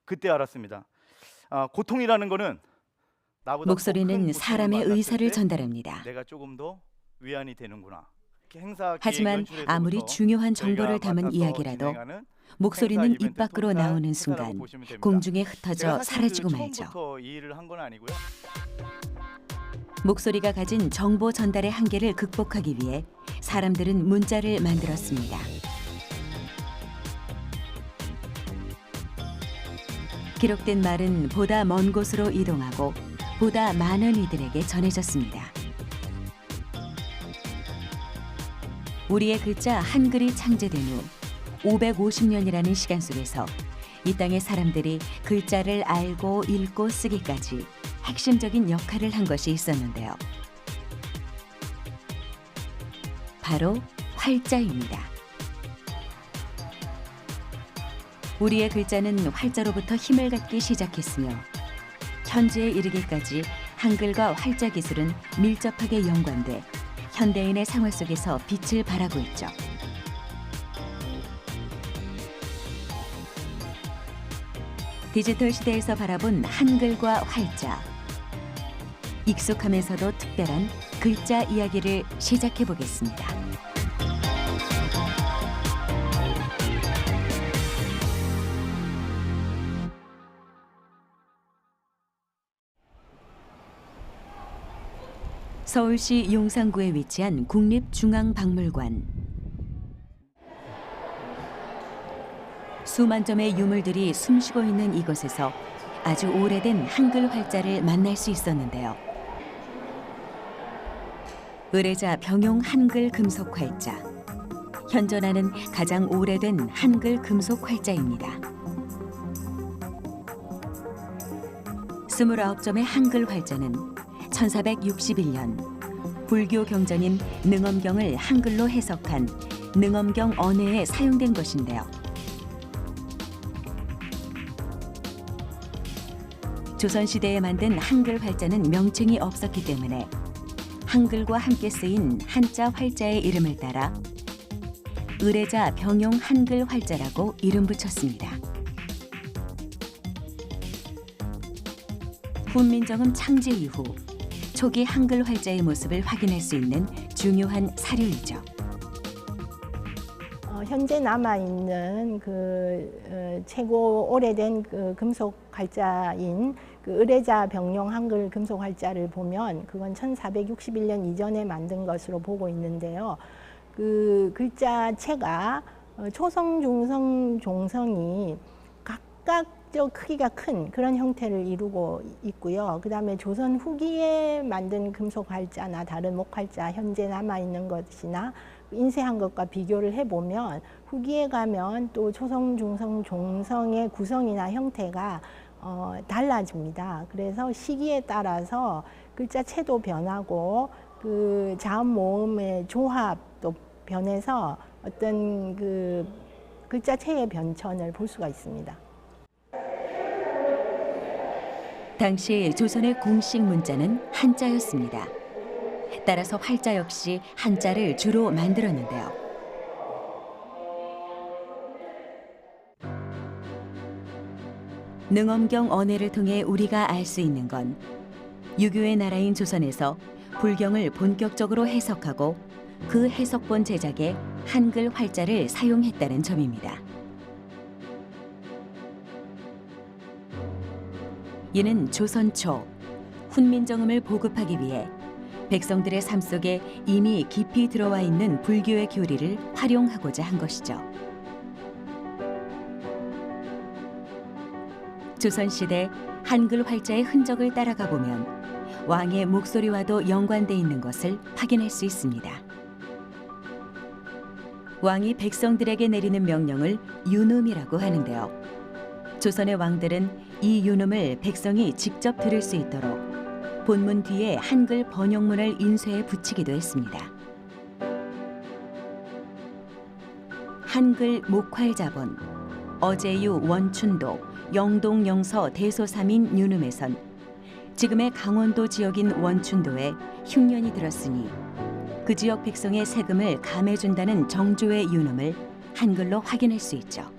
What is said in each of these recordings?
그때 알았습니다. 고통이라는 거는 나보다 더 큰 목소리는 고통을 사람의 만났을 의사를 때 전달합니다. 내가 조금 더 위안이 되는구나. 행사 기획 하지만 아무리 연출에서부터 중요한 정보를 저희가 담은 맡아서 이야기라도 진행하는 행사 목소리는 입 이벤트 밖으로 토탈 나오는 행사라고 순간 보시면 됩니다. 공중에 제가 흩어져 사실 사라지고 말죠. 처음부터 이 일을 한 건 아니고요. 목소리가 가진 정보 전달의 한계를 극복하기 위해 사람들은 문자를 만들었습니다. 기록된 말은 보다 먼 곳으로 이동하고 보다 많은 이들에게 전해졌습니다. 우리의 글자 한글이 창제된 후 550년이라는 시간 속에서 이 땅의 사람들이 글자를 알고 읽고 쓰기까지 핵심적인 역할을 한 것이 있었는데요. 바로 활자입니다. 우리의 글자는 활자로부터 힘을 갖기 시작했으며 현재에 이르기까지 한글과 활자 기술은 밀접하게 연관돼 현대인의 생활 속에서 빛을 발하고 있죠. 디지털 시대에서 바라본 한글과 활자. 익숙하면서도 특별한 글자 이야기를 시작해 보겠습니다. 서울시 용산구에 위치한 국립중앙박물관. 수만 점의 유물들이 숨쉬고 있는 이곳에서 아주 오래된 한글 활자를 만날 수 있었는데요. 의뢰자 병용 한글 금속 활자. 현존하는 가장 오래된 한글 금속 활자입니다. 29점의 한글 활자는 1461년 불교 경전인 능엄경을 한글로 해석한 능엄경 언해에 사용된 것인데요. 조선시대에 만든 한글 활자는 명칭이 없었기 때문에 한글과 함께 쓰인 한자 활자의 이름을 따라 의뢰자 병용 한글 활자라고 이름 붙였습니다. 훈민정음 창제 이후 초기 한글 활자의 모습을 확인할 수 있는 중요한 사료이죠. 현재 남아 있는 최고 오래된 금속 활자인 의뢰자 병용 한글 금속 활자를 보면 그건 1461년 이전에 만든 것으로 보고 있는데요. 글자체가 초성, 중성, 종성이 각각 크기가 큰 그런 형태를 이루고 있고요. 그다음에 조선 후기에 만든 금속 활자나 다른 목 활자 현재 남아 있는 것이나 인쇄한 것과 비교를 해보면 후기에 가면 또 초성, 중성, 종성의 구성이나 형태가 달라집니다. 그래서 시기에 따라서 글자체도 변하고 자음 모음의 조합도 변해서 어떤 글자체의 변천을 볼 수가 있습니다. 당시 조선의 공식 문자는 한자였습니다. 따라서 활자 역시 한자를 주로 만들었는데요. 능엄경 언해를 통해 우리가 알 수 있는 건 유교의 나라인 조선에서 불경을 본격적으로 해석하고 그 해석본 제작에 한글 활자를 사용했다는 점입니다. 이는 조선 초 훈민정음을 보급하기 위해 백성들의 삶 속에 이미 깊이 들어와 있는 불교의 교리를 활용하고자 한 것이죠. 조선시대 한글 활자의 흔적을 따라가 보면 왕의 목소리와도 연관돼 있는 것을 확인할 수 있습니다. 왕이 백성들에게 내리는 명령을 윤음이라고 하는데요. 조선의 왕들은 이 윤음을 백성이 직접 들을 수 있도록 본문 뒤에 한글 번역문을 인쇄해 붙이기도 했습니다. 한글 목활자본, 어제유 원춘도, 영동영서 대소삼인 윤음에선 지금의 강원도 지역인 원춘도에 흉년이 들었으니 그 지역 백성의 세금을 감해준다는 정조의 윤음을 한글로 확인할 수 있죠.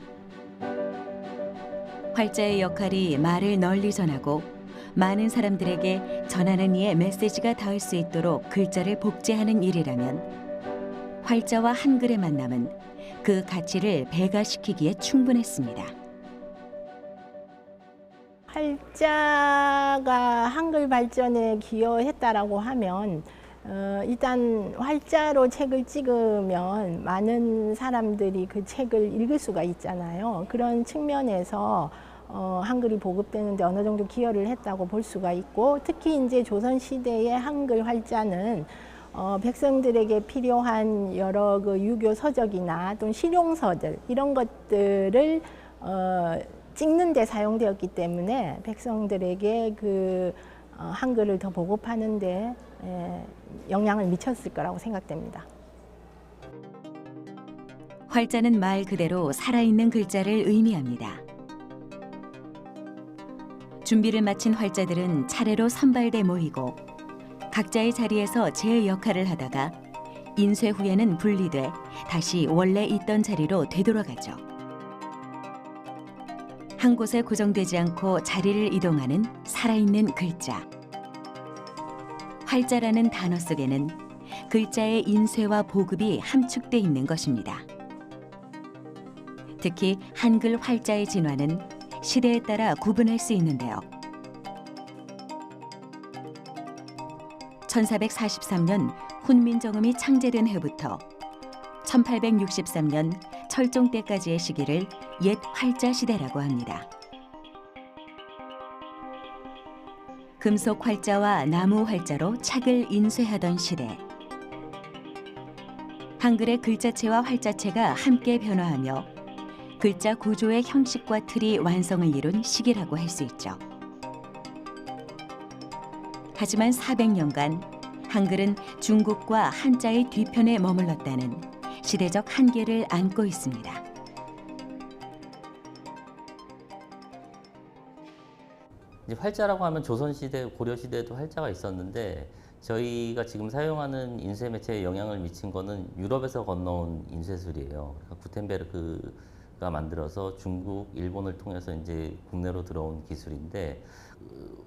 활자의 역할이 말을 널리 전하고 많은 사람들에게 전하는 이의 메시지가 닿을 수 있도록 글자를 복제하는 일이라면 활자와 한글의 만남은 그 가치를 배가시키기에 충분했습니다. 활자가 한글 발전에 기여했다라고 하면 일단 활자로 책을 찍으면 많은 사람들이 그 책을 읽을 수가 있잖아요. 그런 측면에서 한글이 보급되는데 어느 정도 기여를 했다고 볼 수가 있고, 특히 이제 조선 시대의 한글 활자는 백성들에게 필요한 여러 그 유교 서적이나 또는 실용서들 이런 것들을 찍는 데 사용되었기 때문에 백성들에게 그 한글을 더 보급하는 데 영향을 미쳤을 거라고 생각됩니다. 활자는 말 그대로 살아있는 글자를 의미합니다. 준비를 마친 활자들은 차례로 선발돼 모이고 각자의 자리에서 제 역할을 하다가 인쇄 후에는 분리돼 다시 원래 있던 자리로 되돌아가죠. 한 곳에 고정되지 않고 자리를 이동하는 살아있는 글자. 활자라는 단어 속에는 글자의 인쇄와 보급이 함축돼 있는 것입니다. 특히 한글 활자의 진화는 시대에 따라 구분할 수 있는데요. 1443년 훈민정음이 창제된 해부터 1863년 철종 때까지의 시기를 옛 활자 시대라고 합니다. 금속 활자와 나무 활자로 책을 인쇄하던 시대. 한글의 글자체와 활자체가 함께 변화하며 글자 구조의 형식과 틀이 완성을 이룬 시기라고 할 수 있죠. 하지만 400년간 한글은 중국과 한자의 뒤편에 머물렀다는 시대적 한계를 안고 있습니다. 이제 활자라고 하면 조선시대, 고려시대에도 활자가 있었는데 저희가 지금 사용하는 인쇄 매체에 영향을 미친 거는 유럽에서 건너온 인쇄술이에요. 그러니까 구텐베르크가 만들어서 중국, 일본을 통해서 이제 국내로 들어온 기술인데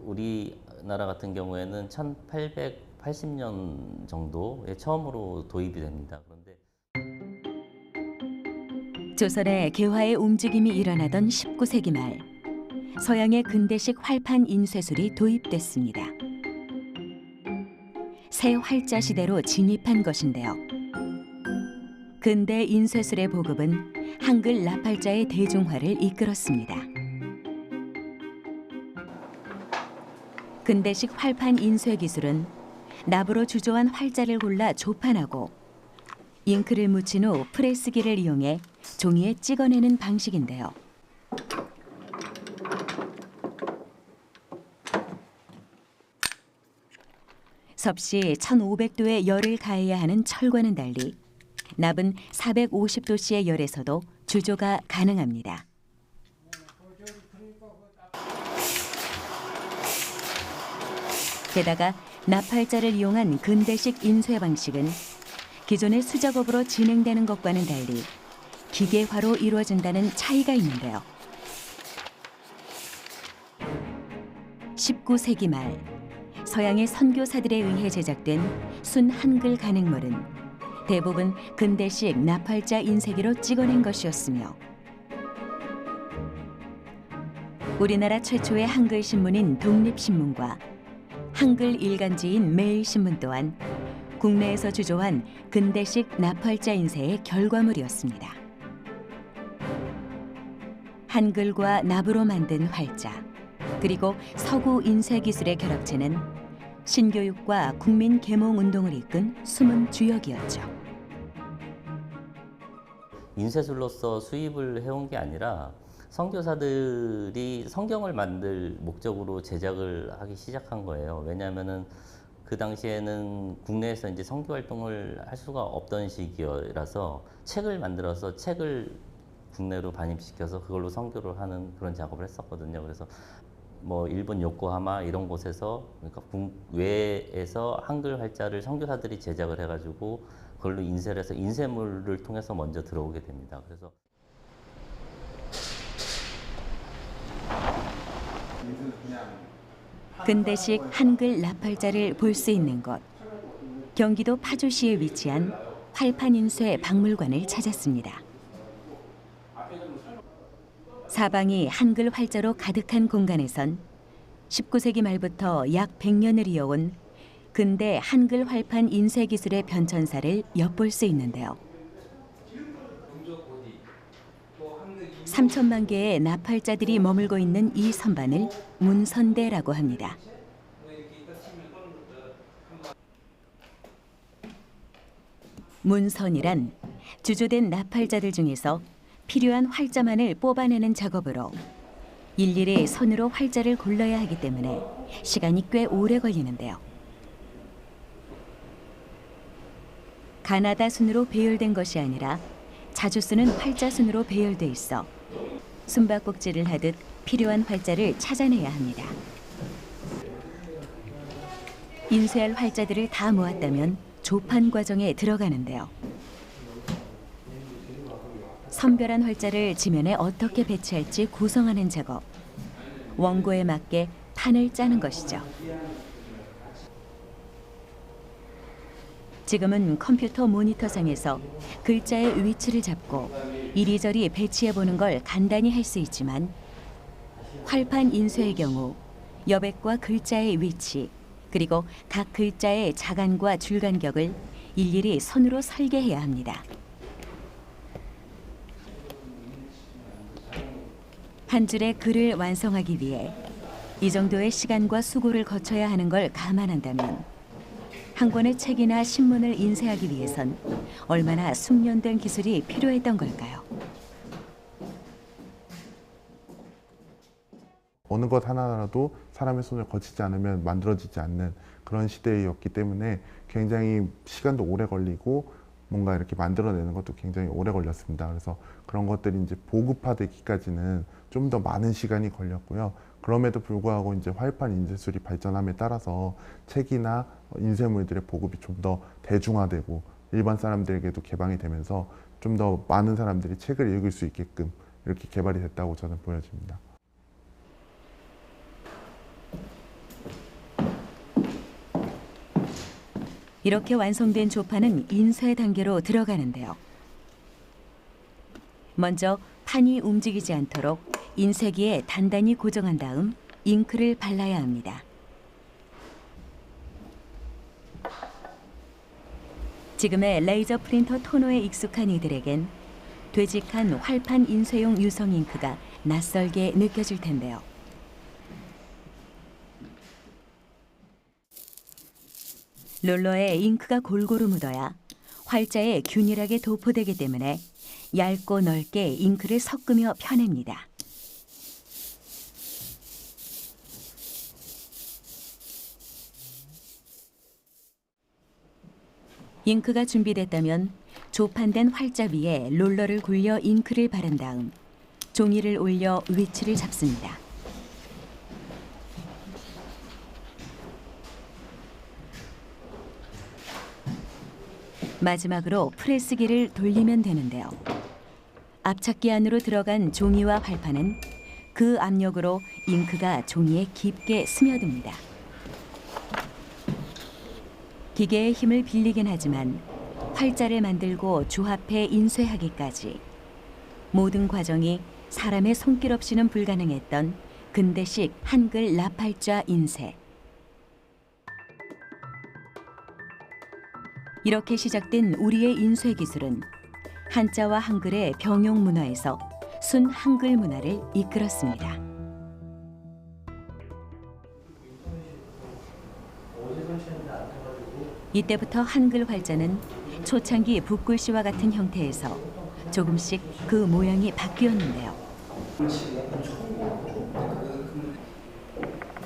우리나라 같은 경우에는 1880년 정도에 처음으로 도입이 됩니다. 그런데 조선의 개화의 움직임이 일어나던 19세기 말 서양의 근대식 활판 인쇄술이 도입됐습니다. 새 활자 시대로 진입한 것인데요. 근대 인쇄술의 보급은 한글 납활자의 대중화를 이끌었습니다. 근대식 활판 인쇄 기술은 납으로 주조한 활자를 골라 조판하고 잉크를 묻힌 후 프레스기를 이용해 종이에 찍어내는 방식인데요. 섭씨 1500도의 열을 가해야 하는 철과는 달리 납은 450도씨의 열에서도 주조가 가능합니다. 게다가 납활자를 이용한 근대식 인쇄 방식은 기존의 수작업으로 진행되는 것과는 달리 기계화로 이루어진다는 차이가 있는데요. 19세기 말 서양의 선교사들에 의해 제작된 순 한글 간행물은 대부분 근대식 납활자 인쇄기로 찍어낸 것이었으며 우리나라 최초의 한글 신문인 독립신문과 한글 일간지인 매일신문 또한 국내에서 주조한 근대식 납활자 인쇄의 결과물이었습니다. 한글과 납으로 만든 활자, 그리고 서구 인쇄 기술의 결합체는 신교육과 국민 계몽 운동을 이끈 숨은 주역이었죠. 인쇄술로서 수입을 해온 게 아니라 선교사들이 성경을 만들 목적으로 제작을 하기 시작한 거예요. 왜냐하면은 그 당시에는 국내에서 이제 선교 활동을 할 수가 없던 시기라서 책을 만들어서 책을 국내로 반입시켜서 그걸로 선교를 하는 그런 작업을 했었거든요. 그래서 뭐 일본 요코하마 이런 곳에서 그러니까 국외에서 한글 활자를 선교사들이 제작을 해가지고 그걸로 인쇄를 해서 인쇄물을 통해서 먼저 들어오게 됩니다. 그래서 근대식 한글 나팔자를 볼 수 있는 곳. 경기도 파주시에 위치한 활판인쇄 박물관을 찾았습니다. 사방이 한글 활자로 가득한 공간에선 19세기 말부터 약 100년을 이어온 근대 한글 활판 인쇄 기술의 변천사를 엿볼 수 있는데요. 3천만 개의 나팔자들이 머물고 있는 이 선반을 문선대라고 합니다. 문선이란 주조된 나팔자들 중에서 필요한 활자만을 뽑아내는 작업으로 일일이 손으로 활자를 골라야 하기 때문에 시간이 꽤 오래 걸리는데요. 가나다 순으로 배열된 것이 아니라 자주 쓰는 활자 순으로 배열돼 있어 숨바꼭질을 하듯 필요한 활자를 찾아내야 합니다. 인쇄할 활자들을 다 모았다면 조판 과정에 들어가는데요. 선별한 활자를 지면에 어떻게 배치할지 구성하는 작업. 원고에 맞게 판을 짜는 것이죠. 지금은 컴퓨터 모니터상에서 글자의 위치를 잡고 이리저리 배치해 보는 걸 간단히 할 수 있지만 활판 인쇄의 경우 여백과 글자의 위치 그리고 각 글자의 자간과 줄간격을 일일이 손으로 설계해야 합니다. 한 줄의 글을 완성하기 위해 이 정도의 시간과 수고를 거쳐야 하는 걸 감안한다면 한 권의 책이나 신문을 인쇄하기 위해선 얼마나 숙련된 기술이 필요했던 걸까요? 어느 것 하나라도 사람의 손을 거치지 않으면 만들어지지 않는 그런 시대였기 때문에 굉장히 시간도 오래 걸리고 뭔가 이렇게 만들어내는 것도 굉장히 오래 걸렸습니다. 그래서 그런 것들이 이제 보급화되기까지는 좀 더 많은 시간이 걸렸고요. 그럼에도 불구하고 이제 활판 인쇄술이 발전함에 따라서 책이나 인쇄물들의 보급이 좀 더 대중화되고 일반 사람들에게도 개방이 되면서 좀 더 많은 사람들이 책을 읽을 수 있게끔 이렇게 개발이 됐다고 저는 보여집니다. 이렇게 완성된 조판은 인쇄 단계로 들어가는데요. 먼저 판이 움직이지 않도록 인쇄기에 단단히 고정한 다음 잉크를 발라야 합니다. 지금의 레이저 프린터 토너에 익숙한 이들에겐 되직한 활판 인쇄용 유성 잉크가 낯설게 느껴질 텐데요. 롤러에 잉크가 골고루 묻어야 활자에 균일하게 도포되기 때문에 얇고 넓게 잉크를 섞으며 펴냅니다. 잉크가 준비됐다면 조판된 활자 위에 롤러를 굴려 잉크를 바른 다음 종이를 올려 위치를 잡습니다. 마지막으로 프레스기를 돌리면 되는데요. 압착기 안으로 들어간 종이와 활판은 그 압력으로 잉크가 종이에 깊게 스며듭니다. 기계의 힘을 빌리긴 하지만 활자를 만들고 조합해 인쇄하기까지 모든 과정이 사람의 손길 없이는 불가능했던 근대식 한글 나팔자 인쇄. 이렇게 시작된 우리의 인쇄 기술은 한자와 한글의 병용 문화에서 순 한글 문화를 이끌었습니다. 이때부터 한글 활자는 초창기 붓글씨와 같은 형태에서 조금씩 그 모양이 바뀌었는데요.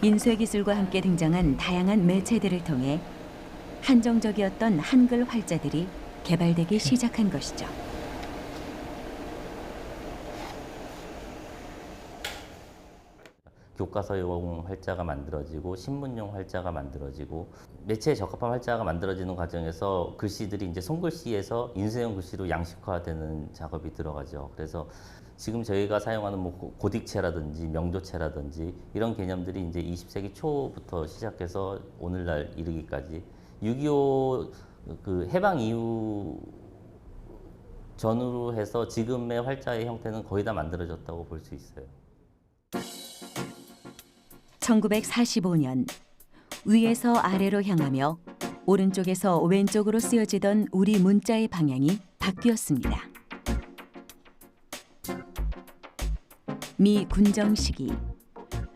인쇄 기술과 함께 등장한 다양한 매체들을 통해 한정적이었던 한글 활자들이 개발되기 시작한 것이죠. 교과서용 활자가 만들어지고 신문용 활자가 만들어지고 매체에 적합한 활자가 만들어지는 과정에서 글씨들이 이제 손글씨에서 인쇄용 글씨로 양식화되는 작업이 들어가죠. 그래서 지금 저희가 사용하는 뭐 고딕체라든지 명조체라든지 이런 개념들이 이제 20세기 초부터 시작해서 오늘날 이르기까지 6.25 그 해방 이후 전후로 해서 지금의 활자의 형태는 거의 다 만들어졌다고 볼 수 있어요. 1945년 위에서 아래로 향하며 오른쪽에서 왼쪽으로 쓰여지던 우리 문자의 방향이 바뀌었습니다. 미 군정 시기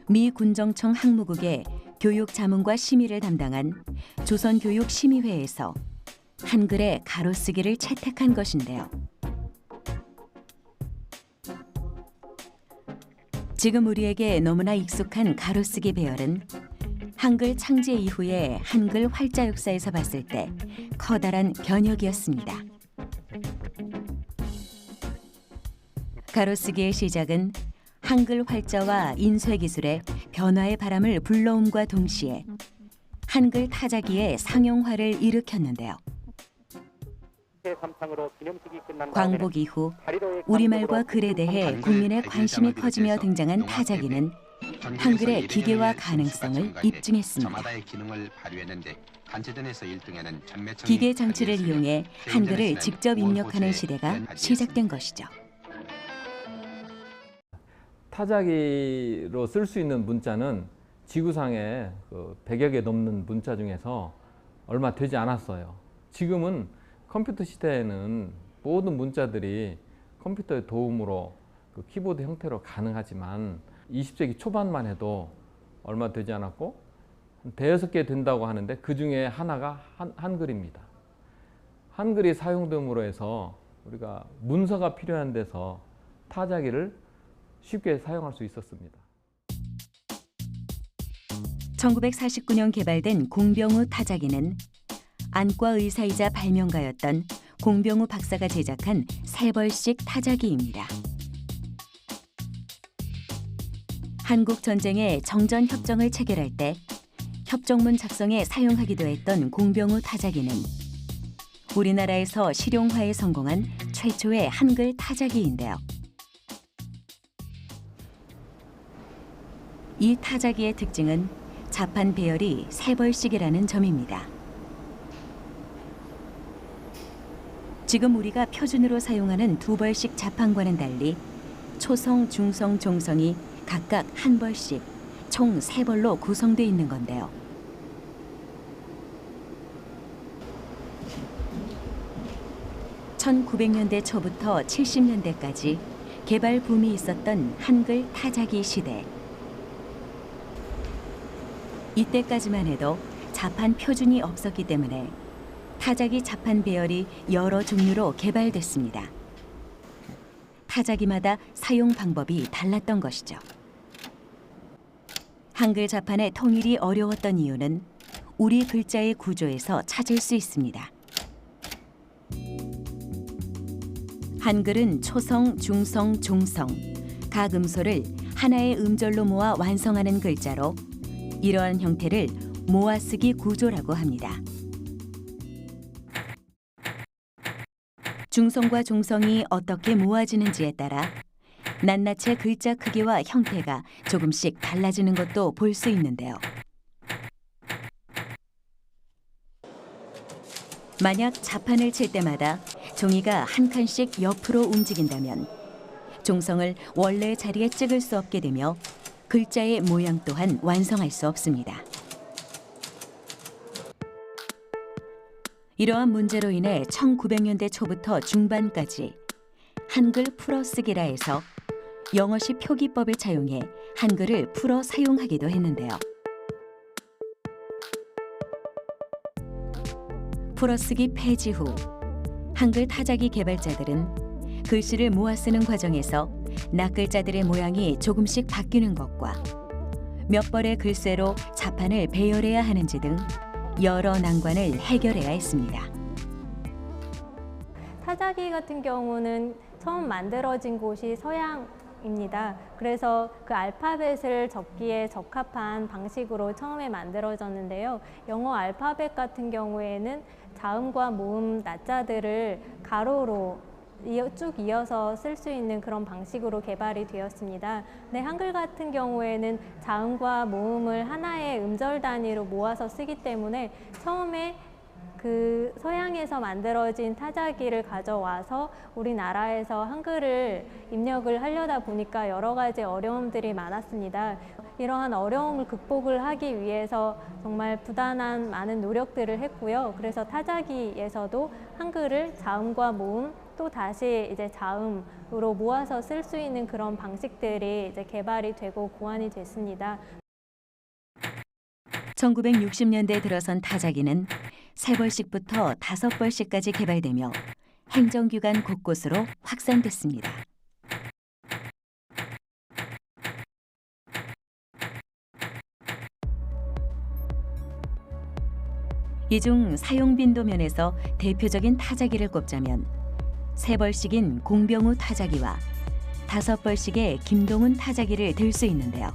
미 군정청 항무국의 교육 자문과 심의를 담당한 조선교육심의회에서 한글의 가로쓰기를 채택한 것인데요. 지금 우리에게 너무나 익숙한 가로쓰기 배열은 한글 창제 이후의 한글 활자 역사에서 봤을 때 커다란 변혁이었습니다. 가로쓰기의 시작은 한글 활자와 인쇄 기술의 변화의 바람을 불러옴과 동시에 한글 타자기의 상용화를 일으켰는데요. 광복 이후 우리말과 글에 대해 국민의 관심이 커지며 등장한 타자기는 한글의 기계화 가능성을 입증했습니다. 기계 장치를 이용해 한글을 직접 입력하는 시대가 시작된 것이죠. 타자기로 쓸 수 있는 문자는 지구상에 100여 개 넘는 문자 중에서 얼마 되지 않았어요. 지금은 컴퓨터 시대에는 모든 문자들이 컴퓨터의 도움으로 키보드 형태로 가능하지만 20세기 초반만 해도 얼마 되지 않았고 대여섯 개 된다고 하는데 그 중에 하나가 한글입니다. 한글이 사용됨으로 해서 우리가 문서가 필요한 데서 타자기를 쉽게 사용할 수 있었습니다. 1949년 개발된 공병우 타자기는 안과 의사이자 발명가였던 공병우 박사가 제작한 3벌씩 타자기입니다. 한국 전쟁의 정전 협정을 체결할 때 협정문 작성에 사용하기도 했던 공병우 타자기는 우리나라에서 실용화에 성공한 최초의 한글 타자기인데요. 이 타자기의 특징은 자판 배열이 3벌씩이라는 점입니다. 지금 우리가 표준으로 사용하는 2벌씩 자판과는 달리 초성, 중성, 종성이 각각 1벌씩 총 3벌로 구성되어 있는 건데요. (1900년대) 초부터 70년대까지 개발 붐이 있었던 한글 타자기 시대. 이때까지만 해도 자판 표준이 없었기 때문에 타자기 자판 배열이 여러 종류로 개발됐습니다. 타자기마다 사용 방법이 달랐던 것이죠. 한글 자판의 통일이 어려웠던 이유는 우리 글자의 구조에서 찾을 수 있습니다. 한글은 초성, 중성, 종성, 각 음소를 하나의 음절로 모아 완성하는 글자로 이러한 형태를 모아쓰기 구조라고 합니다. 중성과 종성이 어떻게 모아지는지에 따라 낱낱이 글자 크기와 형태가 조금씩 달라지는 것도 볼 수 있는데요. 만약 자판을 칠 때마다 종이가 한 칸씩 옆으로 움직인다면 종성을 원래 자리에 찍을 수 없게 되며 글자의 모양 또한 완성할 수 없습니다. 이러한 문제로 인해 1900년대 초부터 중반까지 한글 풀어쓰기라 해서 영어식 표기법을 차용해 한글을 풀어 사용하기도 했는데요. 풀어쓰기 폐지 후 한글 타자기 개발자들은 글씨를 모아 쓰는 과정에서 낱글자들의 모양이 조금씩 바뀌는 것과 몇 벌의 글쇠로 자판을 배열해야 하는지 등 여러 난관을 해결해야 했습니다. 타자기 같은 경우는 처음 만들어진 곳이 서양 문자입니다. 그래서 그 알파벳을 적기에 적합한 방식으로 처음에 만들어졌는데요. 영어 알파벳 같은 경우에는 자음과 모음 낮자들을 가로로 쭉 이어서 쓸 수 있는 그런 방식으로 개발이 되었습니다. 근데 한글 같은 경우에는 자음과 모음을 하나의 음절 단위로 모아서 쓰기 때문에 처음에 그 서양에서 만들어진 타자기를 가져와서 우리나라에서 한글을 입력을 하려다 보니까 여러 가지 어려움들이 많았습니다. 이러한 어려움을 극복을 하기 위해서 정말 부단한 많은 노력들을 했고요. 그래서 타자기에서도 한글을 자음과 모음 또 다시 이제 자음으로 모아서 쓸 수 있는 그런 방식들이 이제 개발이 되고 고안이 됐습니다. 1960년대 들어선 타자기는 3벌씩부터 5벌씩까지 개발되며 행정기관 곳곳으로 확산됐습니다. 이 중 사용 빈도 면에서 대표적인 타자기를 꼽자면 3벌씩인 공병우 타자기와 5벌씩의 김동훈 타자기를 들 수 있는데요.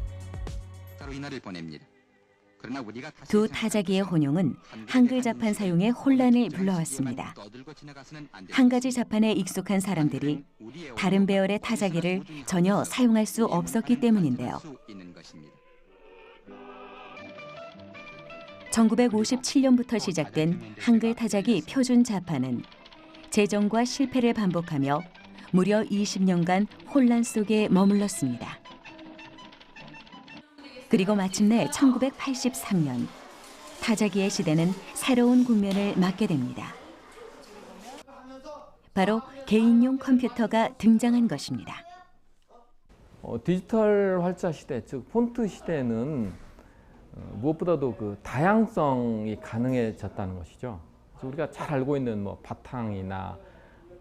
두 타자기의 혼용은 한글 자판 사용에 혼란을 불러왔습니다. 한 가지 자판에 익숙한 사람들이 다른 배열의 타자기를 전혀 사용할 수 없었기 때문인데요. 1957년부터 시작된 한글 타자기 표준 자판은 재정과 실패를 반복하며 무려 20년간 혼란 속에 머물렀습니다. 그리고 마침내 1983년 타자기의 시대는 새로운 국면을 맞게 됩니다. 바로 개인용 컴퓨터가 등장한 것입니다. 디지털 활자 시대, 즉 폰트 시대는 무엇보다도 그 다양성이 가능해졌다는 것이죠. 우리가 잘 알고 있는 뭐 바탕이나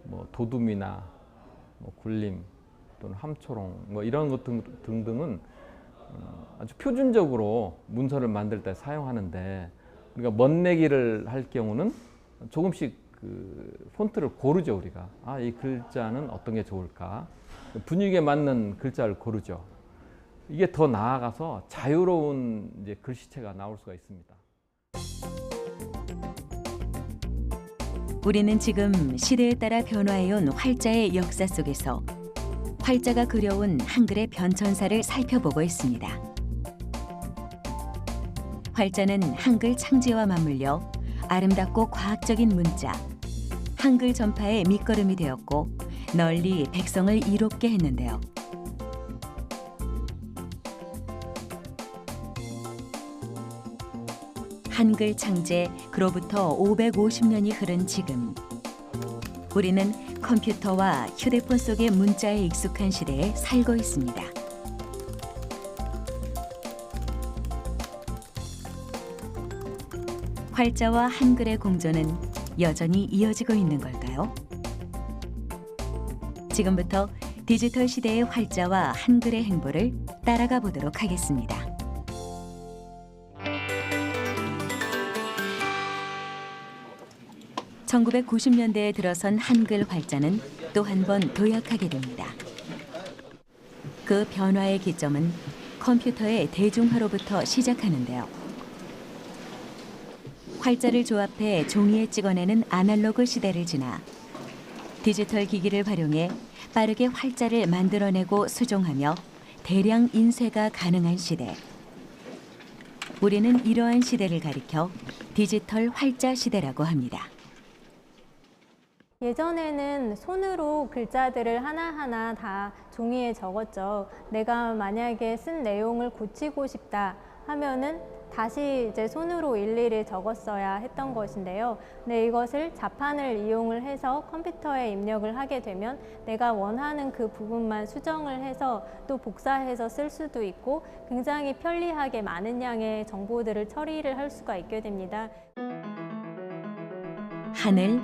뭐 도둠이나 뭐 굴림 또는 함초롱 뭐 이런 것 등등은 아주 표준적으로 문서를 만들 때 사용하는데 우리가 멋내기를 할 경우는 조금씩 그 폰트를 고르죠. 우리가 이 글자는 어떤 게 좋을까, 분위기에 맞는 글자를 고르죠. 이게 더 나아가서 자유로운 이제 글씨체가 나올 수가 있습니다. 우리는 지금 시대에 따라 변화해온 활자의 역사 속에서 활자가 그려온 한글의 변천사를 살펴보고 있습니다. 활자는 한글 창제와 맞물려 아름답고 과학적인 문자, 한글 전파의 밑거름이 되었고 널리 백성을 이롭게 했는데요. 한글 창제 그로부터 550년이 흐른 지금 우리는 컴퓨터와 휴대폰 속의 문자에 익숙한 시대에 살고 있습니다. 활자와 한글의 공존은 여전히 이어지고 있는 걸까요? 지금부터 디지털 시대의 활자와 한글의 행보를 따라가 보도록 하겠습니다. (1990년대에) 들어선 한글 활자는 또 한 번 도약하게 됩니다. 그 변화의 기점은 컴퓨터의 대중화로부터 시작하는데요. 활자를 조합해 종이에 찍어내는 아날로그 시대를 지나 디지털 기기를 활용해 빠르게 활자를 만들어내고 수정하며 대량 인쇄가 가능한 시대. 우리는 이러한 시대를 가리켜 디지털 활자 시대라고 합니다. 예전에는 손으로 글자들을 하나하나 다 종이에 적었죠. 내가 만약에 쓴 내용을 고치고 싶다 하면은 다시 이제 손으로 일일이 적었어야 했던 것인데요. 근데 이것을 자판을 이용을 해서 컴퓨터에 입력을 하게 되면 내가 원하는 그 부분만 수정을 해서 또 복사해서 쓸 수도 있고 굉장히 편리하게 많은 양의 정보들을 처리를 할 수가 있게 됩니다. 하늘,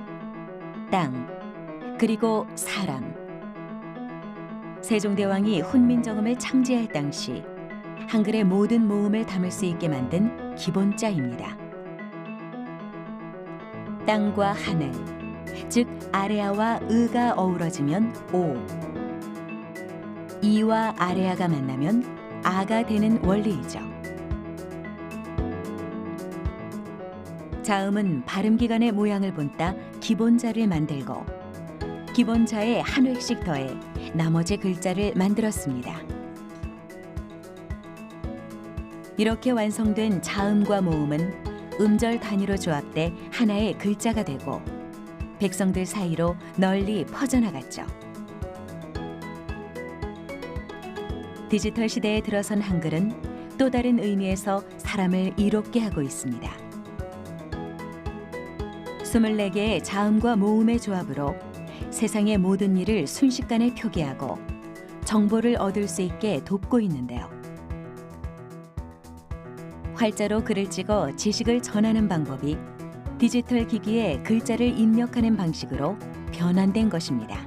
땅, 그리고 사람. 세종대왕이 훈민정음을 창제할 당시 한글의 모든 모음을 담을 수 있게 만든 기본자입니다. 땅과 하늘, 즉 아래아와 의가 어우러지면 오. 이와 아레아가 만나면 아가 되는 원리이죠. 자음은 발음기관의 모양을 본따 기본자를 만들고 기본자에 한 획씩 더해 나머지 글자를 만들었습니다. 이렇게 완성된 자음과 모음은 음절 단위로 조합돼 하나의 글자가 되고 백성들 사이로 널리 퍼져나갔죠. 디지털 시대에 들어선 한글은 또 다른 의미에서 사람을 이롭게 하고 있습니다. 24개의 자음과 모음의 조합으로 세상의 모든 일을 순식간에 표기하고 정보를 얻을 수 있게 돕고 있는데요. 활자로 글을 찍어 지식을 전하는 방법이 디지털 기기에 글자를 입력하는 방식으로 변환된 것입니다.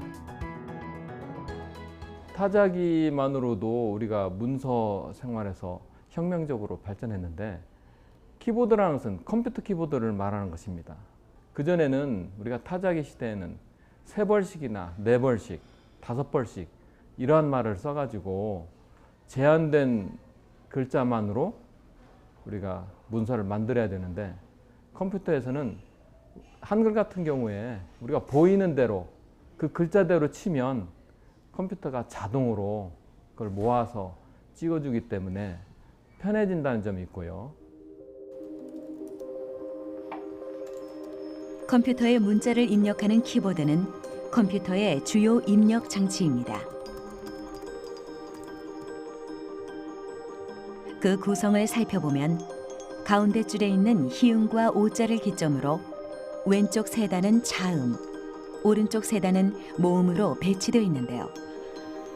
타자기만으로도 우리가 문서 생활에서 혁명적으로 발전했는데 키보드라는 것은 컴퓨터 키보드를 말하는 것입니다. 그전에는 우리가 타자기 시대에는 3벌씩이나 4벌씩, 5벌씩 이러한 말을 써가지고 제한된 글자만으로 우리가 문서를 만들어야 되는데 컴퓨터에서는 한글 같은 경우에 우리가 보이는 대로 그 글자대로 치면 컴퓨터가 자동으로 그걸 모아서 찍어주기 때문에 편해진다는 점이 있고요. 컴퓨터에 문자를 입력하는 키보드는 컴퓨터의 주요 입력 장치입니다. 그 구성을 살펴보면 가운데 줄에 있는 희응과 오자를 기점으로 왼쪽 세 단은 자음, 오른쪽 세 단은 모음으로 배치되어 있는데요.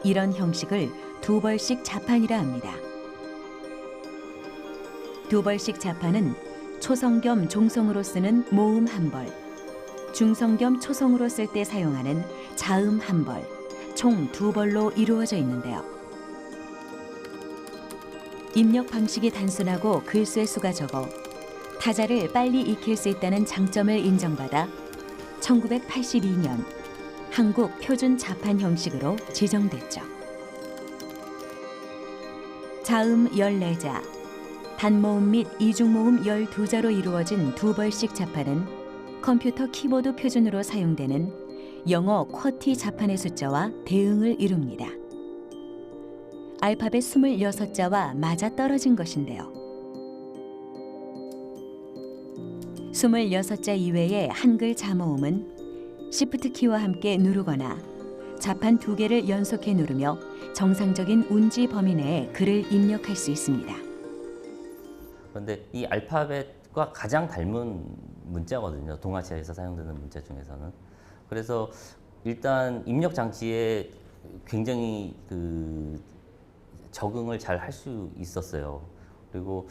이런 형식을 2벌씩 자판이라 합니다. 2벌씩 자판은 초성 겸 종성으로 쓰는 모음 1벌, 중성 겸 초성으로 쓸 때 사용하는 자음 1벌, 총 2벌로 이루어져 있는데요. 입력 방식이 단순하고 글수의 수가 적어 타자를 빨리 익힐 수 있다는 장점을 인정받아 1982년 한국 표준 자판 형식으로 지정됐죠. 자음 14자, 단모음 및 이중모음 12자로 이루어진 2벌씩 자판은 컴퓨터 키보드 표준으로 사용되는 영어 쿼티 자판의 숫자와 대응을 이룹니다. 알파벳 26자와 맞아떨어진 것인데요. 26자 이외의 한글 자모음은 시프트 키와 함께 누르거나 자판 2개를 연속해 누르며 정상적인 운지 범위 내에 글을 입력할 수 있습니다. 그런데 이 알파벳과 가장 닮은 문자거든요. 동아시아에서 사용되는 문자 중에서는. 그래서 일단 입력 장치에 굉장히 적응을 잘 할 수 있었어요. 그리고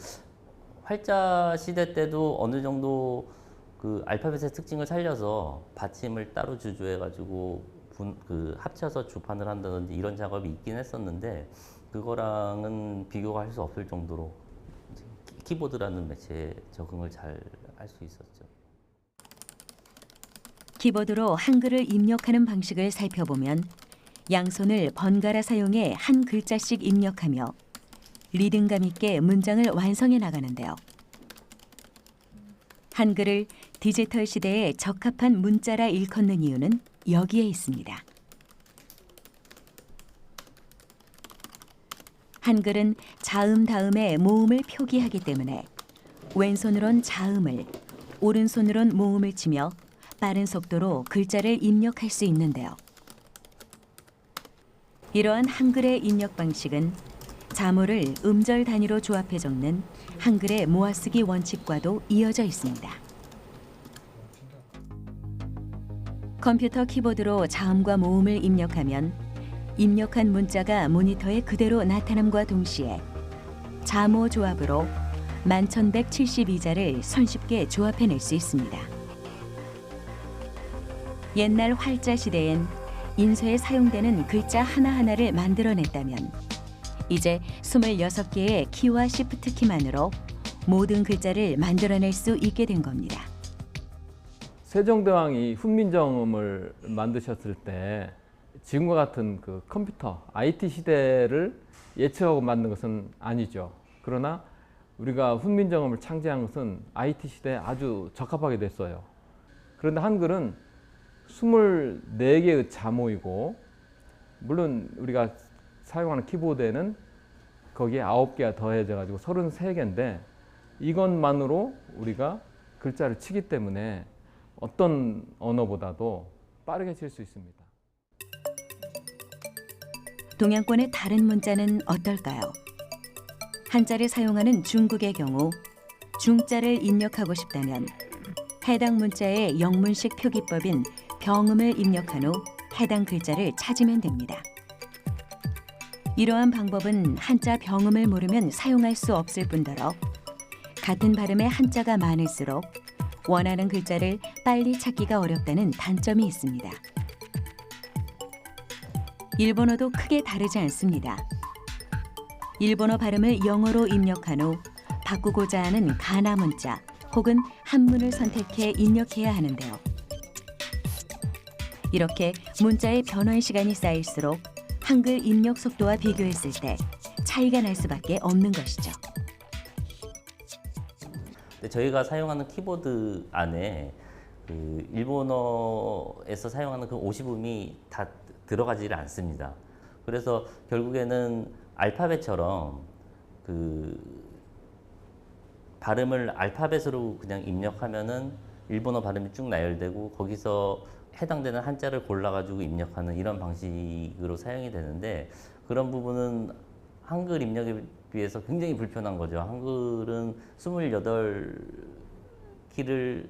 활자 시대 때도 어느 정도 그 알파벳의 특징을 살려서 받침을 따로 주조해가지고 합쳐서 주판을 한다든지 이런 작업이 있긴 했었는데 그거랑은 비교가 할 수 없을 정도로 키보드라는 매체에 적응을 잘 할 수 있었죠. 키보드로 한글을 입력하는 방식을 살펴보면 양손을 번갈아 사용해 한 글자씩 입력하며 리듬감 있게 문장을 완성해 나가는데요. 한글을 디지털 시대에 적합한 문자라 일컫는 이유는 여기에 있습니다. 한글은 자음 다음에 모음을 표기하기 때문에 왼손으론 자음을, 오른손으론 모음을 치며 빠른 속도로 글자를 입력할 수 있는데요. 이러한 한글의 입력 방식은 자모를 음절 단위로 조합해 적는 한글의 모아쓰기 원칙과도 이어져 있습니다. 컴퓨터 키보드로 자음과 모음을 입력하면 입력한 문자가 모니터에 그대로 나타남과 동시에 자모 조합으로 1172자를 손쉽게 조합해낼 수 있습니다. 옛날 활자 시대엔 인쇄에 사용되는 글자 하나하나를 만들어냈다면 이제 26개의 키와 시프트 키만으로 모든 글자를 만들어낼 수 있게 된 겁니다. 세종대왕이 훈민정음을 만드셨을 때 지금과 같은 그 컴퓨터, IT 시대를 예측하고 만든 것은 아니죠. 그러나 우리가 훈민정음을 창제한 것은 IT 시대에 아주 적합하게 됐어요. 그런데 한글은 24개의 자모이고, 물론 우리가 사용하는 키보드에는 거기에 9개가 더해져 가지고 33개인데, 이것만으로 우리가 글자를 치기 때문에 어떤 언어보다도 빠르게 칠 수 있습니다. 동양권의 다른 문자는 어떨까요? 한자를 사용하는 중국의 경우 중자를 입력하고 싶다면 해당 문자의 영문식 표기법인 병음을 입력한 후 해당 글자를 찾으면 됩니다. 이러한 방법은 한자 병음을 모르면 사용할 수 없을 뿐더러 같은 발음의 한자가 많을수록 원하는 글자를 빨리 찾기가 어렵다는 단점이 있습니다. 일본어도 크게 다르지 않습니다. 일본어 발음을 영어로 입력한 후 바꾸고자 하는 가나 문자 혹은 한문을 선택해 입력해야 하는데요. 이렇게 문자의 변환 시간이 쌓일수록 한글 입력 속도와 비교했을 때 차이가 날 수밖에 없는 것이죠. 저희가 사용하는 키보드 안에 그 일본어에서 사용하는 그 50음이 다 들어가지를 않습니다. 그래서 결국에는 알파벳처럼 그 발음을 알파벳으로 그냥 입력하면은 일본어 발음이 쭉 나열되고 거기서 해당되는 한자를 골라가지고 입력하는 이런 방식으로 사용이 되는데, 그런 부분은 한글 입력에 비해서 굉장히 불편한 거죠. 한글은 28키를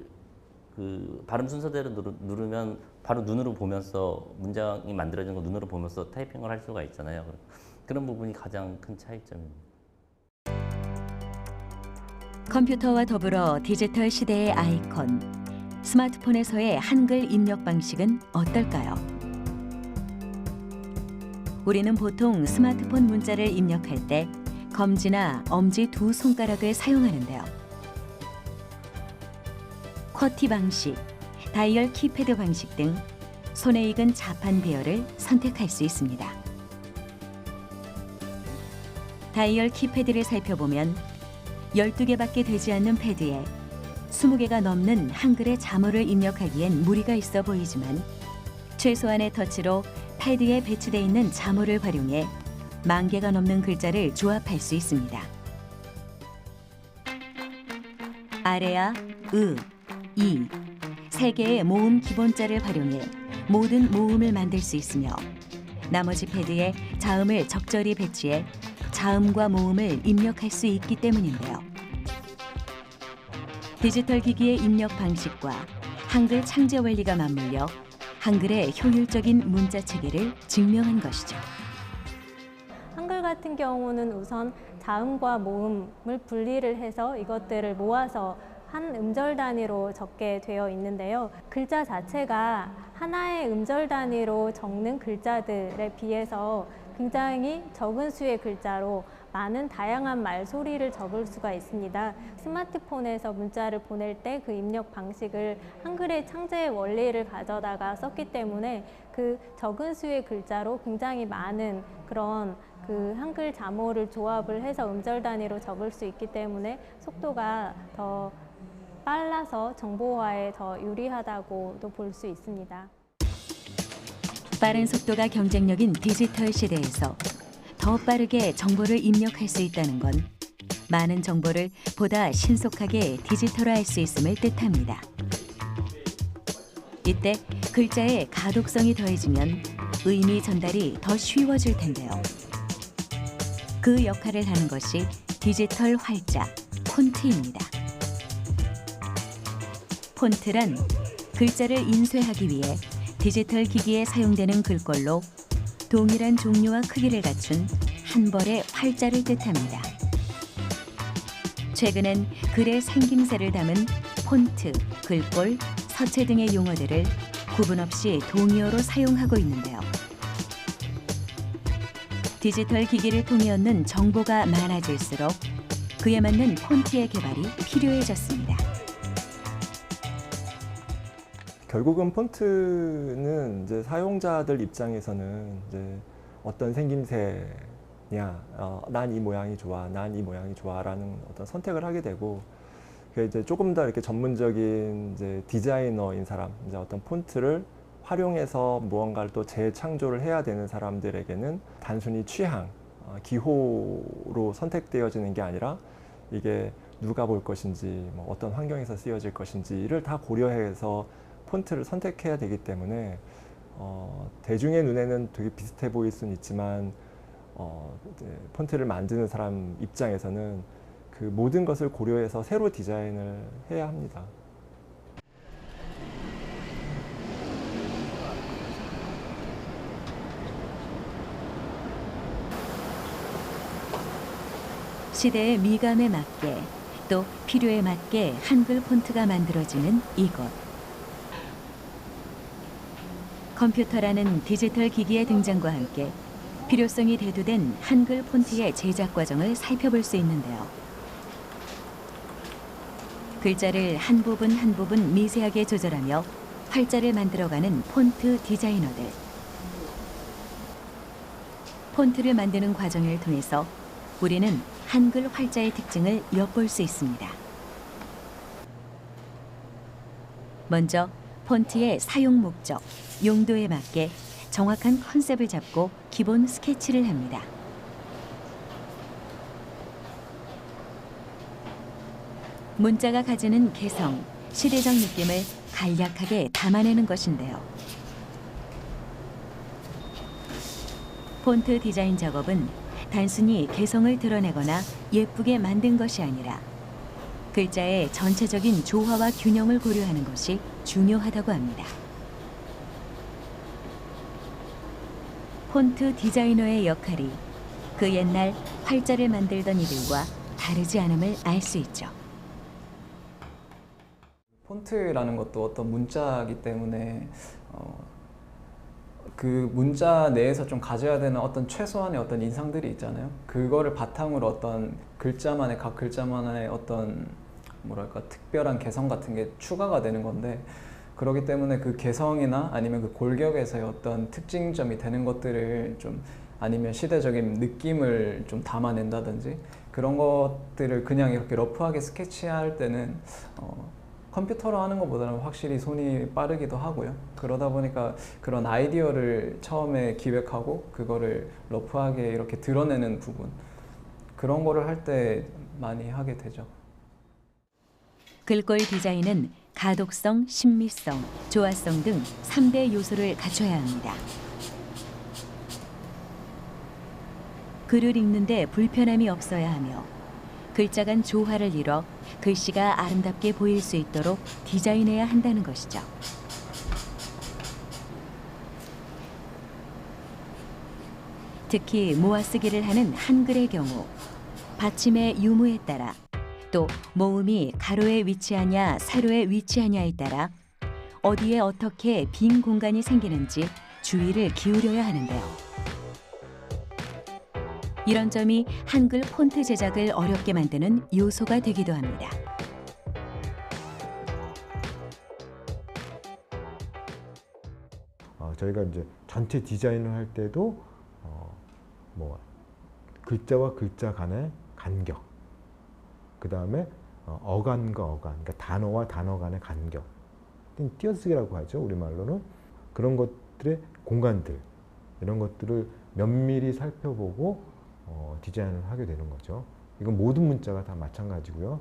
그 발음 순서대로 누르면 바로 눈으로 보면서 문장이 만들어진 거 눈으로 보면서 타이핑을 할 수가 있잖아요. 그런 부분이 가장 큰 차이점입니다. 컴퓨터와 더불어 디지털 시대의 아이콘, 스마트폰에서의 한글 입력 방식은 어떨까요? 우리는 보통 스마트폰 문자를 입력할 때 검지나 엄지 두 손가락을 사용하는데요. 쿼티 방식, 다이얼 키패드 방식 등 손에 익은 자판 배열을 선택할 수 있습니다. 다이얼 키패드를 살펴보면 12개밖에 되지 않는 패드에 20개가 넘는 한글의 자모를 입력하기엔 무리가 있어 보이지만 최소한의 터치로 패드에 배치되어 있는 자모를 활용해 10,000개가 넘는 글자를 조합할 수 있습니다. 아래아, 으, 이, 3개의 모음 기본자를 활용해 모든 모음을 만들 수 있으며 나머지 패드에 자음을 적절히 배치해 자음과 모음을 입력할 수 있기 때문인데요. 디지털 기기의 입력 방식과 한글 창제 원리가 맞물려 한글의 효율적인 문자 체계를 증명한 것이죠. 한글 같은 경우는 우선 자음과 모음을 분리를 해서 이것들을 모아서 한 음절 단위로 적게 되어 있는데요. 글자 자체가 하나의 음절 단위로 적는 글자들에 비해서 굉장히 적은 수의 글자로 많은 다양한 말소리를 적을 수가 있습니다. 스마트폰에서 문자를 보낼 때 그 입력 방식을 한글의 창제의 원리를 가져다가 썼기 때문에 그 적은 수의 글자로 굉장히 많은 그런 그 한글 자모를 조합을 해서 음절 단위로 적을 수 있기 때문에 속도가 더 빨라서 정보화에 더 유리하다고도 볼 수 있습니다. 빠른 속도가 경쟁력인 디지털 시대에서 더 빠르게 정보를 입력할 수 있다는 건 많은 정보를 보다 신속하게 디지털화할 수 있음을 뜻합니다. 이때 글자의 가독성이 더해지면 의미 전달이 더 쉬워질 텐데요. 그 역할을 하는 것이 디지털 활자, 폰트입니다. 폰트란 글자를 인쇄하기 위해 디지털 기기에 사용되는 글꼴로 동일한 종류와 크기를 갖춘 한 벌의 활자를 뜻합니다. 최근엔 글의 생김새를 담은 폰트, 글꼴, 서체 등의 용어들을 구분 없이 동의어로 사용하고 있는데요. 디지털 기기를 통해 얻는 정보가 많아질수록 그에 맞는 폰트의 개발이 필요해졌습니다. 결국은 폰트는 이제 사용자들 입장에서는 이제 어떤 생김새냐, 난 이 모양이 좋아, 난 이 모양이 좋아라는 어떤 선택을 하게 되고, 그게 이제 조금 더 이렇게 전문적인 이제 디자이너인 사람, 이제 어떤 폰트를 활용해서 무언가를 또 재창조를 해야 되는 사람들에게는 단순히 취향, 기호로 선택되어지는 게 아니라 이게 누가 볼 것인지, 뭐 어떤 환경에서 쓰여질 것인지를 다 고려해서 폰트를 선택해야 되기 때문에 대중의 눈에는 되게 비슷해 보일 수는 있지만 이제 폰트를 만드는 사람 입장에서는 그 모든 것을 고려해서 새로 디자인을 해야 합니다. 시대의 미감에 맞게 또 필요에 맞게 한글 폰트가 만들어지는 이곳. 컴퓨터라는 디지털 기기의 등장과 함께 필요성이 대두된 한글 폰트의 제작 과정을 살펴볼 수 있는데요. 글자를 한 부분 한 부분 미세하게 조절하며 활자를 만들어가는 폰트 디자이너들. 폰트를 만드는 과정을 통해서 우리는 한글 활자의 특징을 엿볼 수 있습니다. 먼저 폰트의 사용 목적, 용도에 맞게 정확한 컨셉을 잡고 기본 스케치를 합니다. 문자가 가지는 개성, 시대적 느낌을 간략하게 담아내는 것인데요. 폰트 디자인 작업은 단순히 개성을 드러내거나 예쁘게 만든 것이 아니라 글자의 전체적인 조화와 균형을 고려하는 것이 중요하다고 합니다. 폰트 디자이너의 역할이 그 옛날 활자를 만들던 이들과 다르지 않음을 알 수 있죠. 폰트라는 것도 어떤 문자이기 때문에 그 문자 내에서 좀 가져야 되는 어떤 최소한의 어떤 인상들이 있잖아요. 그거를 바탕으로 어떤 글자만의 각 글자만의 어떤 뭐랄까 특별한 개성 같은 게 추가가 되는 건데, 그렇기 때문에 그 개성이나 아니면 그 골격에서의 어떤 특징점이 되는 것들을 좀, 아니면 시대적인 느낌을 좀 담아낸다든지 그런 것들을 그냥 이렇게 러프하게 스케치할 때는 컴퓨터로 하는 것보다는 확실히 손이 빠르기도 하고요. 그러다 보니까 그런 아이디어를 처음에 기획하고 그거를 러프하게 이렇게 드러내는 부분, 그런 거를 할 때 많이 하게 되죠. 글꼴 디자인은 가독성, 신미성, 조화성 등 3대 요소를 갖춰야 합니다. 글을 읽는데 불편함이 없어야 하며 글자 간 조화를 이뤄 글씨가 아름답게 보일 수 있도록 디자인해야 한다는 것이죠. 특히 모아쓰기를 하는 한글의 경우 받침의 유무에 따라 또 모음이 가로에 위치하냐 세로에 위치하냐에 따라 어디에 어떻게 빈 공간이 생기는지 주의를 기울여야 하는데요. 이런 점이 한글 폰트 제작을 어렵게 만드는 요소가 되기도 합니다. 저희가 이제 전체 디자인을 할 때도 뭐 글자와 글자 간의 간격, 그 다음에 어간과 어간, 그러니까 단어와 단어 간의 간격, 띄어쓰기라고 하죠, 우리말로는. 그런 것들의 공간들, 이런 것들을 면밀히 살펴보고 디자인을 하게 되는 거죠. 이건 모든 문자가 다 마찬가지고요.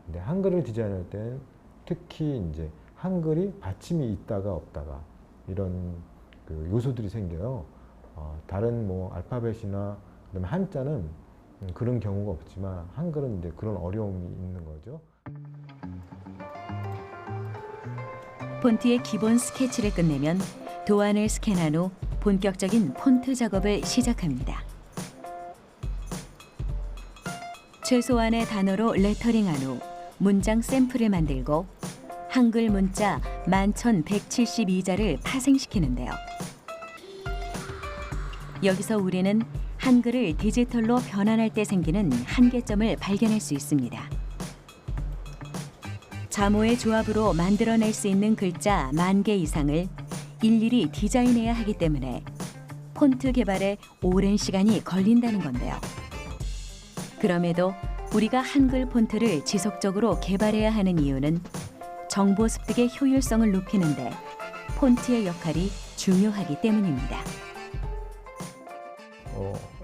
근데 한글을 디자인할 때는 특히 이제 한글이 받침이 있다가 없다가 이런 그 요소들이 생겨요. 다른 뭐 알파벳이나 그다음에 한자는 그런 경우가 없지만 한글은 이제 그런 어려움이 있는 거죠. 폰트의 기본 스케치를 끝내면 도안을 스캔한 후 본격적인 폰트 작업을 시작합니다. 최소한의 단어로 레터링한 후 문장 샘플을 만들고 한글 문자 11,172자를 파생시키는데요. 여기서 우리는 한글을 디지털로 변환할 때 생기는 한계점을 발견할 수 있습니다. 자모의 조합으로 만들어낼 수 있는 글자 10,000개 이상을 일일이 디자인해야 하기 때문에 폰트 개발에 오랜 시간이 걸린다는 건데요. 그럼에도 우리가 한글 폰트를 지속적으로 개발해야 하는 이유는 정보 습득의 효율성을 높이는데 폰트의 역할이 중요하기 때문입니다.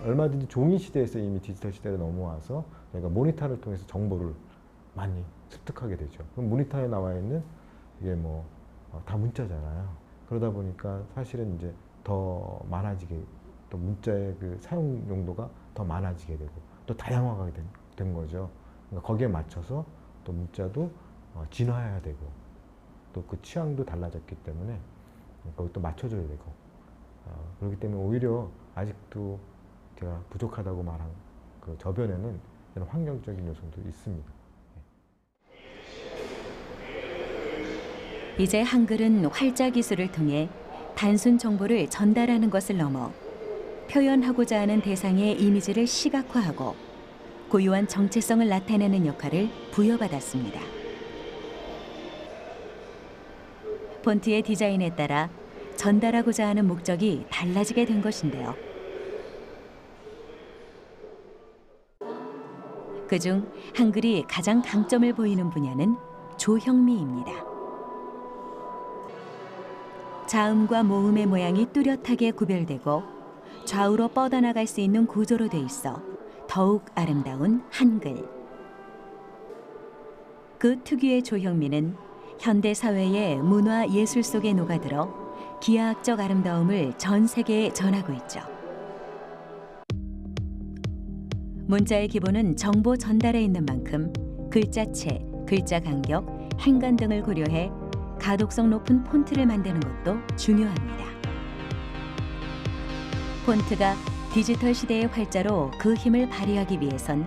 얼마든지 종이 시대에서 이미 디지털 시대로 넘어와서 저희가 모니터를 통해서 정보를 많이 습득하게 되죠. 그럼 모니터에 나와 있는 이게 뭐 다 문자잖아요. 그러다 보니까 사실은 이제 더 많아지게, 또 문자의 그 사용 용도가 더 많아지게 되고 또 다양화가 된 거죠. 그러니까 거기에 맞춰서 또 문자도 진화해야 되고 또 그 취향도 달라졌기 때문에 거기 또 맞춰줘야 되고 그렇기 때문에 오히려 아직도 제가 부족하다고 말한 그 저변에는 이런 환경적인 요소도 있습니다. 이제 한글은 활자 기술을 통해 단순 정보를 전달하는 것을 넘어 표현하고자 하는 대상의 이미지를 시각화하고 고유한 정체성을 나타내는 역할을 부여받았습니다. 폰트의 디자인에 따라 전달하고자 하는 목적이 달라지게 된 것인데요. 그중 한글이 가장 강점을 보이는 분야는 조형미입니다. 자음과 모음의 모양이 뚜렷하게 구별되고 좌우로 뻗어나갈 수 있는 구조로 돼 있어 더욱 아름다운 한글. 그 특유의 조형미는 현대 사회의 문화 예술 속에 녹아들어 기하학적 아름다움을 전 세계에 전하고 있죠. 문자의 기본은 정보 전달에 있는 만큼 글자체, 글자 간격, 행간 등을 고려해 가독성 높은 폰트를 만드는 것도 중요합니다. 폰트가 디지털 시대의 활자로 그 힘을 발휘하기 위해선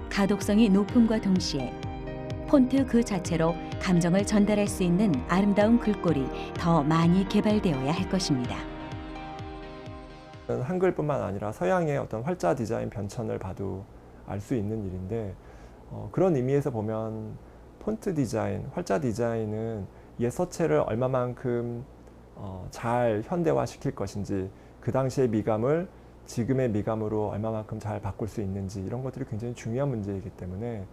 가독성이 높음과 동시에 폰트 그 자체로 감정을 전달할 수 있는 아름다운 글꼴이 더 많이 개발되어야 할 것입니다. 한글뿐만 아니라 서양의 어떤 활자 디자인 변천을 봐도 알 수 있는 일인데 그런 의미에서 보면 폰트 디자인, 활자 디자인은 옛 서체를 얼마만큼 잘 현대화시킬 것인지, 그 당시의 미감을 지금의 미감으로 얼마만큼 잘 바꿀 수 있는지, 이런 것들이 굉장히 중요한 문제이기 때문에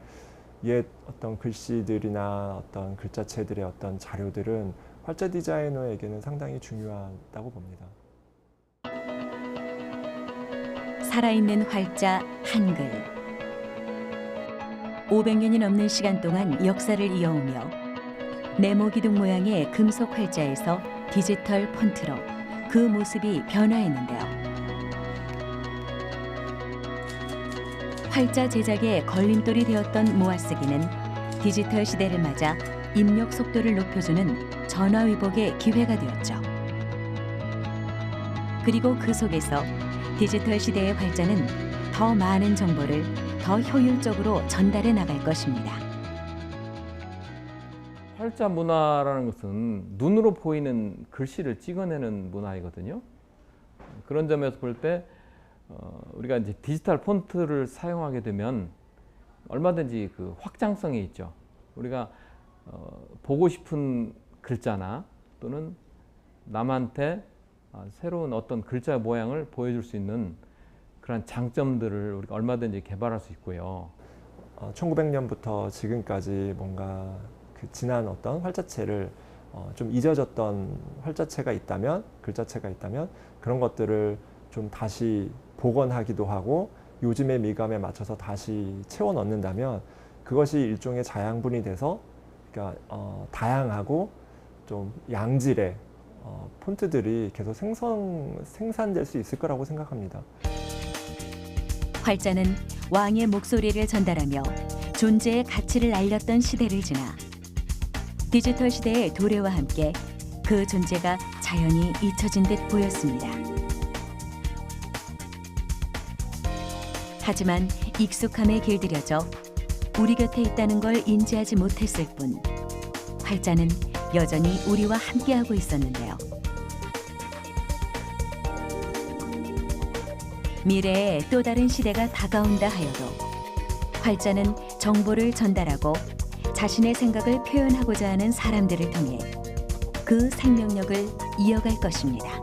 옛 어떤 글씨들이나 어떤 글자체들의 어떤 자료들은 활자 디자이너에게는 상당히 중요하다고 봅니다. 살아있는 활자 한글. 500년이 넘는 시간 동안 역사를 이어오며 네모기둥 모양의 금속 활자에서 디지털 폰트로 그 모습이 변화했는데요. 활자 제작에 걸림돌이 되었던 모아쓰기는 디지털 시대를 맞아 입력 속도를 높여주는 전화위복의 기회가 되었죠. 그리고 그 속에서 디지털 시대의 활자는 더 많은 정보를 더 효율적으로 전달해 나갈 것입니다. 활자 문화라는 것은 눈으로 보이는 글씨를 찍어내는 문화이거든요. 그런 점에서 볼 때 우리가 이제 디지털 폰트를 사용하게 되면 얼마든지 그 확장성이 있죠. 우리가 보고 싶은 글자나 또는 남한테 새로운 어떤 글자 모양을 보여줄 수 있는 그런 장점들을 우리가 얼마든지 개발할 수 있고요. 1900년부터 지금까지 뭔가 그 지난 어떤 활자체를 좀 잊어졌던 활자체가 있다면, 글자체가 있다면 그런 것들을 좀 다시 복원하기도 하고 요즘의 미감에 맞춰서 다시 채워 넣는다면 그것이 일종의 자양분이 돼서, 그러니까 다양하고 좀 양질의 폰트들이 계속 생산될 수 있을 거라고 생각합니다. 활자는 왕의 목소리를 전달하며 존재의 가치를 알렸던 시대를 지나 디지털 시대의 도래와 함께 그 존재가 자연히 잊혀진 듯 보였습니다. 하지만 익숙함에 길들여져 우리 곁에 있다는 걸 인지하지 못했을 뿐 활자는 여전히 우리와 함께하고 있었는데요. 미래에 또 다른 시대가 다가온다 하여도 활자는 정보를 전달하고 자신의 생각을 표현하고자 하는 사람들을 통해 그 생명력을 이어갈 것입니다.